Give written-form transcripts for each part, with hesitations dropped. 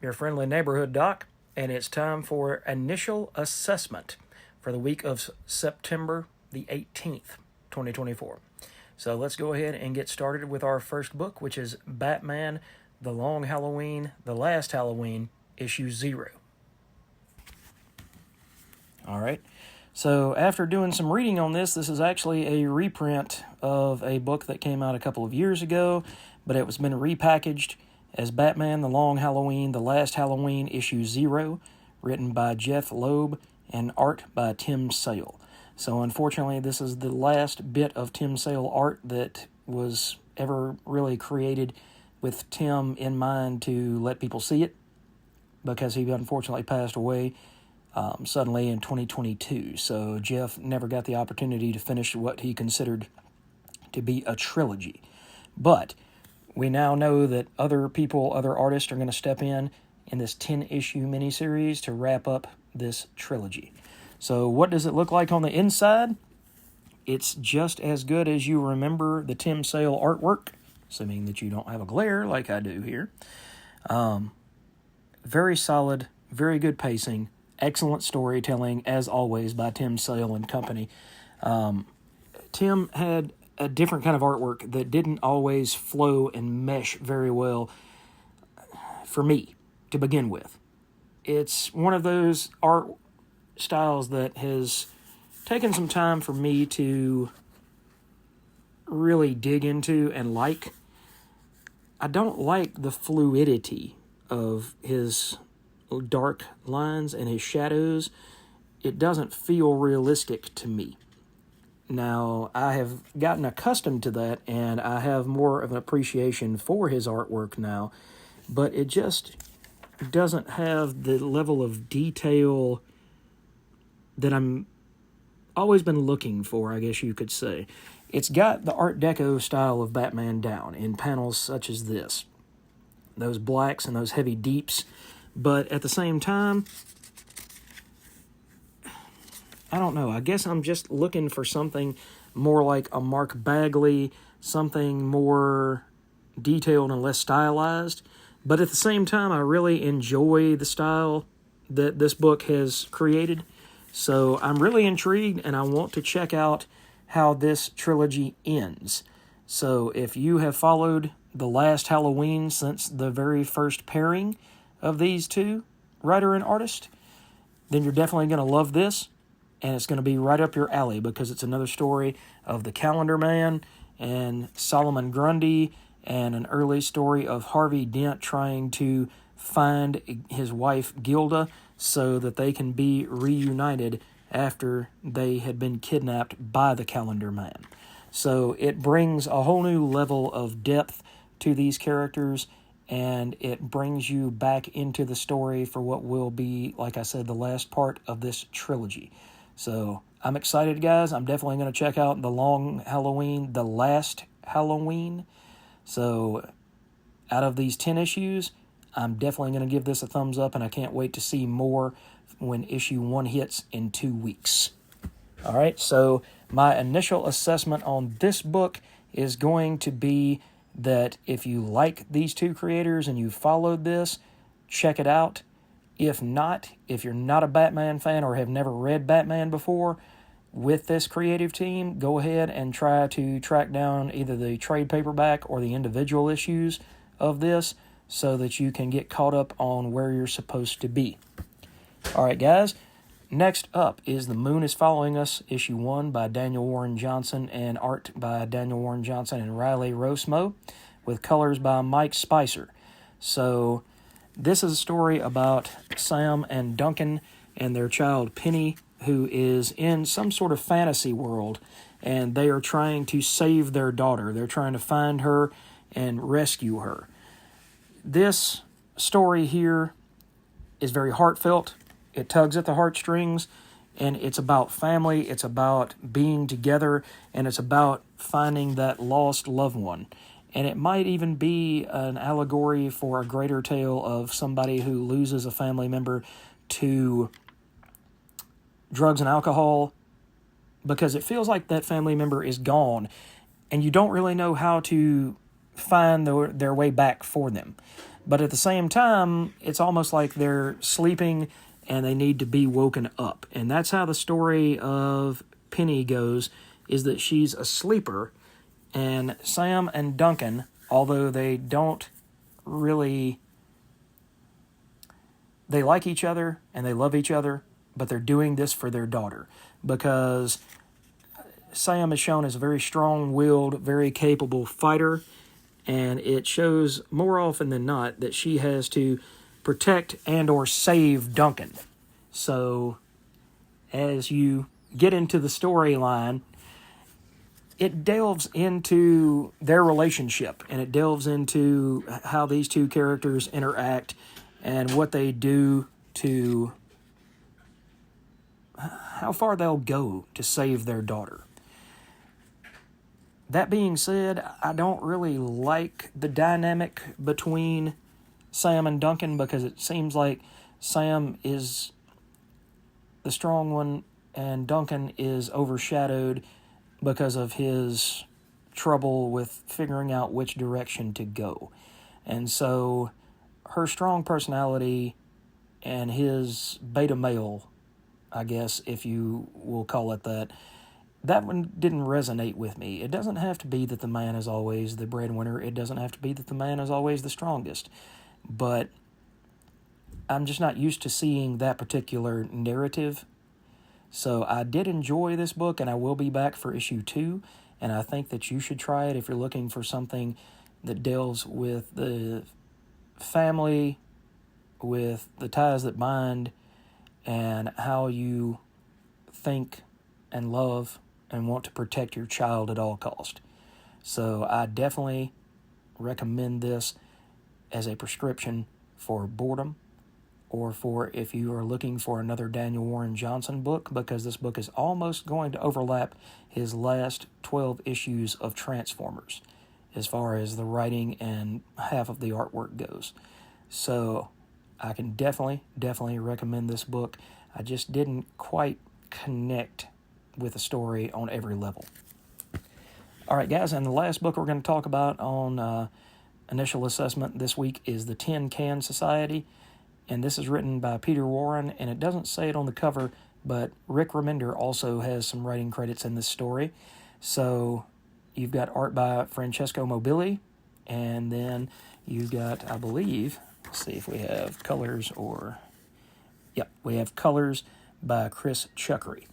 your friendly neighborhood doc, and it's time for initial assessment for the week of September the 18th, 2024. So let's go ahead and get started with our first book, which is Batman, The Long Halloween, The Last Halloween, Issue 0. All right. So after doing some reading on this is actually a reprint of a book that came out a couple of years ago, but it was been repackaged as Batman, The Long Halloween, The Last Halloween, Issue 0, written by Jeff Loeb and art by Tim Sale. So unfortunately, this is the last bit of Tim Sale art that was ever really created with Tim in mind to let people see it, because he unfortunately passed away suddenly in 2022. So Jeff never got the opportunity to finish what he considered to be a trilogy. But we now know that other artists are going to step in this 10-issue miniseries to wrap up this trilogy. So what does it look like on the inside? It's just as good as you remember the Tim Sale artwork, assuming that you don't have a glare like I do here. Very solid, very good pacing, excellent storytelling, as always, by Tim Sale and company. Tim had a different kind of artwork that didn't always flow and mesh very well for me to begin with. It's one of those art styles that has taken some time for me to really dig into and like. I don't like the fluidity of his dark lines and his shadows. It doesn't feel realistic to me. Now, I have gotten accustomed to that, and I have more of an appreciation for his artwork now, but it just doesn't have the level of detail that I'm always been looking for, I guess you could say. It's got the Art Deco style of Batman down in panels such as this. Those blacks and those heavy deeps. But at the same time, I don't know. I guess I'm just looking for something more like a Mark Bagley, something more detailed and less stylized. But at the same time, I really enjoy the style that this book has created. So I'm really intrigued, and I want to check out how this trilogy ends. So if you have followed The Last Halloween since the very first pairing of these two, writer and artist, then you're definitely going to love this, and it's going to be right up your alley, because it's another story of the Calendar Man and Solomon Grundy, and an early story of Harvey Dent trying to find his wife Gilda so that they can be reunited after they had been kidnapped by the Calendar Man. So it brings a whole new level of depth to these characters, and it brings you back into the story for what will be, like I said, the last part of this trilogy. So I'm excited, guys. I'm definitely going to check out The Long Halloween, The Last Halloween. So out of these 10 issues, I'm definitely going to give this a thumbs up, and I can't wait to see more when issue 1 hits in 2 weeks. All right, so my initial assessment on this book is going to be that if you like these two creators and you followed this, check it out. If not, if you're not a Batman fan or have never read Batman before, with this creative team, go ahead and try to track down either the trade paperback or the individual issues of this so that you can get caught up on where you're supposed to be. All right, guys. Next up is The Moon is Following Us, issue 1 by Daniel Warren Johnson and art by Daniel Warren Johnson and Riley Rossmo, with colors by Mike Spicer. So this is a story about Sam and Duncan and their child Penny, who is in some sort of fantasy world, and they are trying to save their daughter. They're trying to find her and rescue her. This story here is very heartfelt. It tugs at the heartstrings, and it's about family, it's about being together, and it's about finding that lost loved one. And it might even be an allegory for a greater tale of somebody who loses a family member to drugs and alcohol, because it feels like that family member is gone, and you don't really know how to find their way back for them. But at the same time, it's almost like they're sleeping and they need to be woken up. And that's how the story of Penny goes, is that she's a sleeper, and Sam and Duncan, although they don't really, they like each other and they love each other, but they're doing this for their daughter, because Sam is shown as a very strong-willed, very capable fighter, and it shows more often than not that she has to protect and or save Duncan. So as you get into the storyline, it delves into their relationship, and it delves into how these two characters interact and what they do to, how far they'll go to save their daughter. That being said, I don't really like the dynamic between Sam and Duncan, because it seems like Sam is the strong one and Duncan is overshadowed because of his trouble with figuring out which direction to go. And so her strong personality and his beta male, I guess, if you will call it that, that one didn't resonate with me. It doesn't have to be that the man is always the breadwinner. It doesn't have to be that the man is always the strongest. But I'm just not used to seeing that particular narrative. So I did enjoy this book, and I will be back for issue 2. And I think that you should try it if you're looking for something that deals with the family, with the ties that bind, and how you think and love and want to protect your child at all cost. So I definitely recommend this as a prescription for boredom, or for if you are looking for another Daniel Warren Johnson book, because this book is almost going to overlap his last 12 issues of Transformers as far as the writing and half of the artwork goes. So I can definitely recommend this book. I just didn't quite connect with the story on every level. All right, guys, and the last book we're going to talk about on initial assessment this week is The Tin Can Society, and this is written by Peter Warren, and it doesn't say it on the cover, but Rick Remender also has some writing credits in this story. So you've got art by Francesco Mobili, and then you've got, I believe, let's see if we have colors or... Yep, we have colors by Chris Chuckery.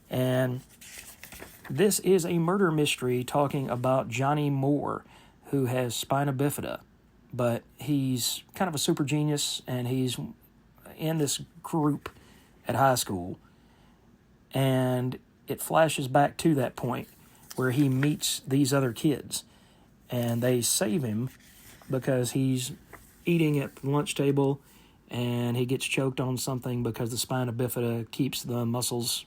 And this is a murder mystery talking about Johnny Moore, who has spina bifida, but he's kind of a super genius, and he's in this group at high school, and it flashes back to that point where he meets these other kids, and they save him because he's eating at the lunch table, and he gets choked on something because the spina bifida keeps the muscles,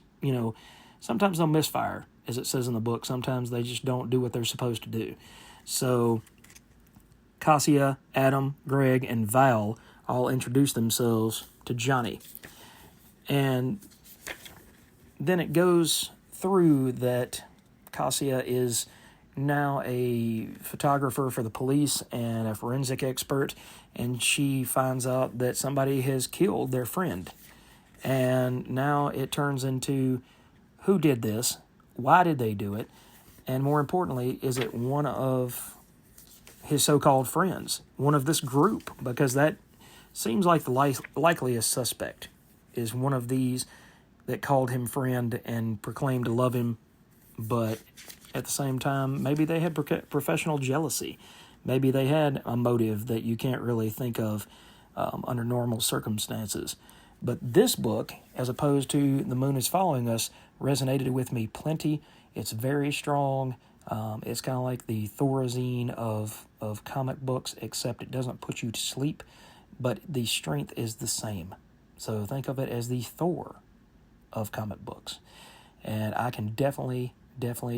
sometimes they'll misfire, as it says in the book. Sometimes they just don't do what they're supposed to do. So Cassia, Adam, Greg, and Val all introduce themselves to Johnny. And then it goes through that Cassia is now a photographer for the police and a forensic expert, and she finds out that somebody has killed their friend. And now it turns into, who did this? Why did they do it? And more importantly, is it one of his so-called friends, one of this group? Because that seems like the likeliest suspect is one of these that called him friend and proclaimed to love him, but at the same time, maybe they had professional jealousy. Maybe they had a motive that you can't really think of under normal circumstances. But this book, as opposed to The Moon is Following Us, resonated with me plenty. It's very strong. It's kind of like the Thorazine of comic books, except it doesn't put you to sleep, but the strength is the same. So think of it as the Thor of comic books. And I can definitely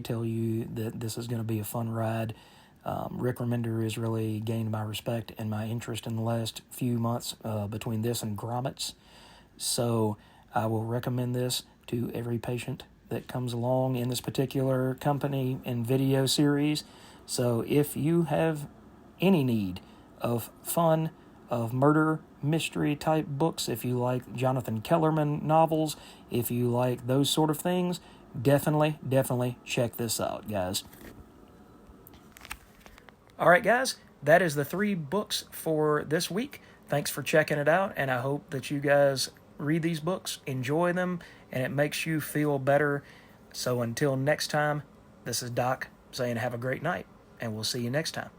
tell you that this is going to be a fun ride. Rick Remender has really gained my respect and my interest in the last few months between this and Grommets. So I will recommend this to every patient that comes along in this particular company and video series. So if you have any need of fun, of murder mystery type books, if you like Jonathan Kellerman novels, if you like those sort of things, definitely check this out, guys. All right, guys, that is the 3 books for this week. Thanks for checking it out, and I hope that you guys read these books, enjoy them, and it makes you feel better. So until next time, this is Doc saying have a great night, and we'll see you next time.